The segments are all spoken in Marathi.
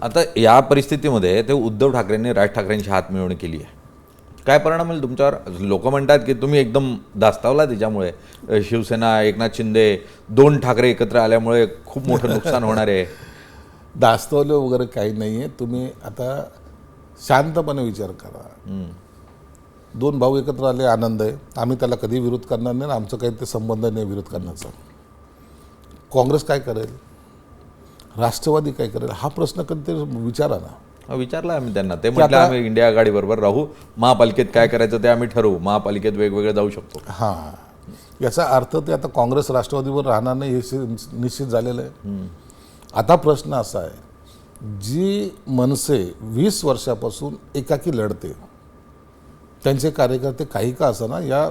आता या परिस्थितीमध्ये ते उद्धव ठाकरेंनी राज ठाकरेंची हात मिळवणी केली आहे. काय परिणाम होईल तुमच्यावर? लोक म्हणतात की तुम्ही एकदम दास्तावला त्याच्यामुळे. शिवसेना, एकनाथ शिंदे, 2 ठाकरे एकत्र आल्यामुळे खूप मोठं नुकसान होणार आहे. दास्तवलं वगैरे काही नाही आहे. तुम्ही आता शांतपणे विचार करा. 2 भाऊ एकत्र आले, आनंद आहे. आम्ही त्याला कधी विरोध करणार नाही, आमचं काही ते संबंध नाही विरोध करण्याचा. काँग्रेस काय करेल, राष्ट्रवादी काय करेल, हा प्रश्न कधीतरी विचारा ना. विचारला आम्ही त्यांना. ते म्हटलं आम्ही इंडिया आघाडीबरोबर राहू, महापालिकेत काय करायचं ते आम्ही ठरवू, महापालिकेत वेगवेगळे जाऊ शकतो. हां, याचा अर्थ ते आता काँग्रेस राष्ट्रवादीवर राहणार नाही हे निश्चित झालेलं आहे. आता प्रश्न असा आहे, जी मनसे 20 वर्षापासून एकाकी लढते, त्यांचे कार्यकर्ते काही का असताना या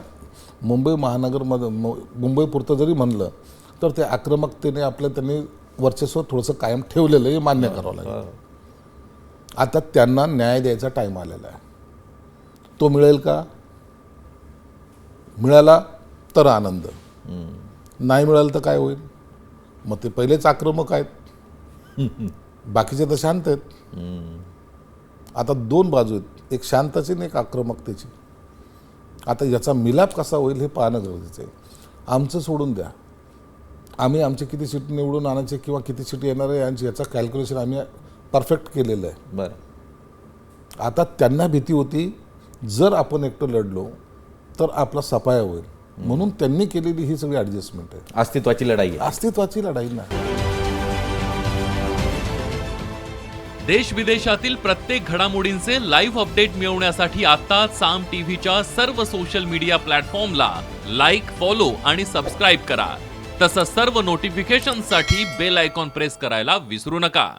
मुंबई महानगरमध्ये मुंबईपुरतं जरी म्हणलं तर ते आक्रमकतेने त्यांनी वर्चस्व थोडंसं कायम ठेवलेलं आहे, मान्य करावं लागेल. आता त्यांना न्याय द्यायचा टाईम आलेला आहे. तो मिळेल का? मिळाला तर आनंद, नाही मिळालं तर काय होईल? मग ते पहिलेच आक्रमक आहेत, बाकीचे तर शांत आहेत. आता 2 बाजू आहेत, एक शांतची आणि एक आक्रमकतेची. आता याचा मिलाप कसा होईल हे पाहणं गरजेचं आहे. आमचं सोडून द्या, आम्ही आमचे किती सीट निवडून आणायचे किंवा किती सीट येणार आहे याचं कॅल्क्युलेशन आम्ही परफेक्ट केलेलं आहे. बरं, आता त्यांना भीती होती जर आपण एकटं लढलो तर आपला सफाया होईल, म्हणून त्यांनी केलेली ही सगळी ॲडजस्टमेंट आहे. अस्तित्वाची लढाई आहे. अस्तित्वाची लढाई ना. देश विदेशातील प्रत्येक घडामोडींचे लाईव्ह अपडेट मिळवण्यासाठी आता साम टीव्हीच्या सर्व सोशल मीडिया प्लॅटफॉर्मला लाईक, फॉलो आणि सबस्क्राईब करा. तसंच सर्व नोटिफिकेशनसाठी बेल आयकॉन प्रेस करायला विसरू नका.